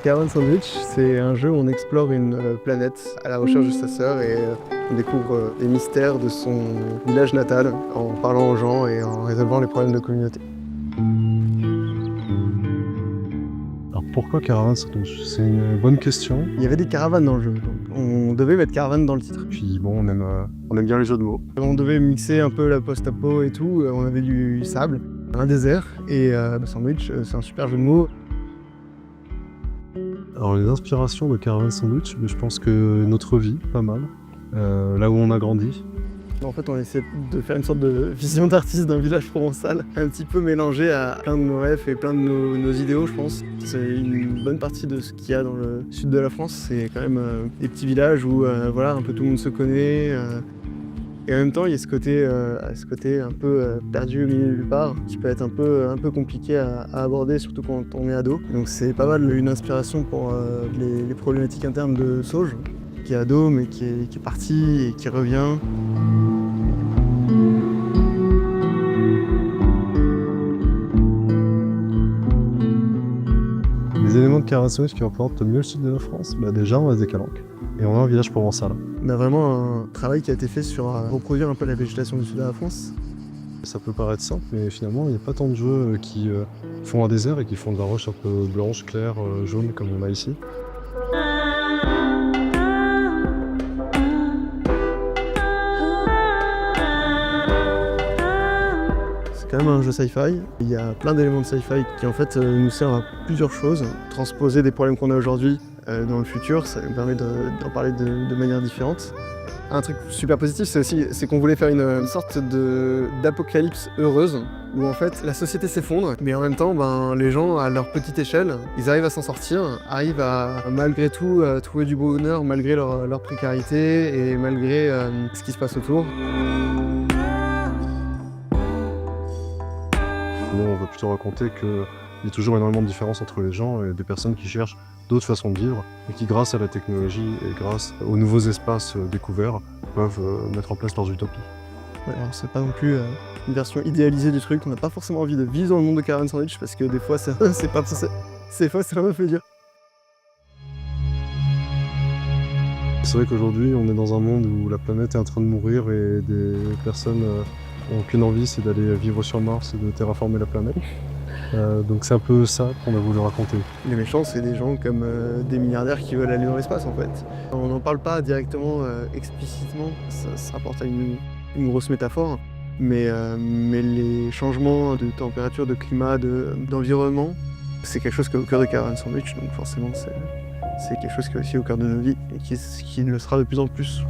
Caravan Sandwich, c'est un jeu où on explore une planète à la recherche de sa sœur et on découvre les mystères de son village natal en parlant aux gens et en résolvant les problèmes de communauté. Alors pourquoi Caravan Sandwich? C'est une bonne question. Il y avait des caravanes dans le jeu, donc on devait mettre caravane dans le titre. Puis bon, on aime bien les jeux de mots. On devait mixer un peu la post-apo et tout, on avait du sable, un désert et Sandwich, c'est un super jeu de mots. Alors les inspirations de Caravan Sandwich, je pense que notre vie, pas mal. Là où on a grandi. En fait, on essaie de faire une sorte de vision d'artiste d'un village provençal, un petit peu mélangé à plein de nos rêves et plein de nos idéaux, je pense. C'est une bonne partie de ce qu'il y a dans le sud de la France. C'est quand même des petits villages où voilà, un peu tout le monde se connaît. Et en même temps, il y a ce côté un peu perdu au milieu de nulle part, qui peut être un peu compliqué à aborder, surtout quand on est ado. Donc c'est pas mal une inspiration pour les problématiques internes de Sauge, qui est ado, mais qui est parti et qui revient. Les éléments de Caravan Sandwich qui représentent mieux le sud de la France, déjà on a des calanques. Et on a un village provençal. On a vraiment un travail qui a été fait sur reproduire un peu la végétation du sud de la France. Ça peut paraître simple, mais finalement il n'y a pas tant de jeux qui font un désert et qui font de la roche un peu blanche, claire, jaune comme on a ici. C'est quand même un jeu sci-fi. Il y a plein d'éléments de sci-fi qui en fait nous servent à plusieurs choses. Transposer des problèmes qu'on a aujourd'hui dans le futur, ça nous permet d'en parler de manière différente. Un truc super positif, c'est qu'on voulait faire une sorte d'apocalypse heureuse, où en fait la société s'effondre, mais en même temps les gens à leur petite échelle, ils arrivent à s'en sortir, arrivent à malgré tout trouver du bonheur malgré leur précarité et malgré ce qui se passe autour. Nous, on va plutôt raconter qu'il y a toujours énormément de différences entre les gens et des personnes qui cherchent d'autres façons de vivre et qui, grâce à la technologie et grâce aux nouveaux espaces découverts, peuvent mettre en place leurs utopies. Ouais, alors c'est pas non plus une version idéalisée du truc, on n'a pas forcément envie de vivre dans le monde de Caravan Sandwich parce que des fois c'est un peu dur. C'est vrai qu'aujourd'hui, on est dans un monde où la planète est en train de mourir et des personnes n'ont qu'une envie, c'est d'aller vivre sur Mars et de terraformer la planète. Donc c'est un peu ça qu'on a voulu raconter. Les méchants, c'est des gens comme des milliardaires qui veulent aller dans l'espace en fait. On n'en parle pas directement, explicitement, ça se rapporte à une grosse métaphore, mais les changements de température, de climat, d'environnement, c'est quelque chose qui est au cœur de Caravan Sandwich, donc forcément c'est quelque chose qui est aussi au cœur de nos vies et qui le sera de plus en plus.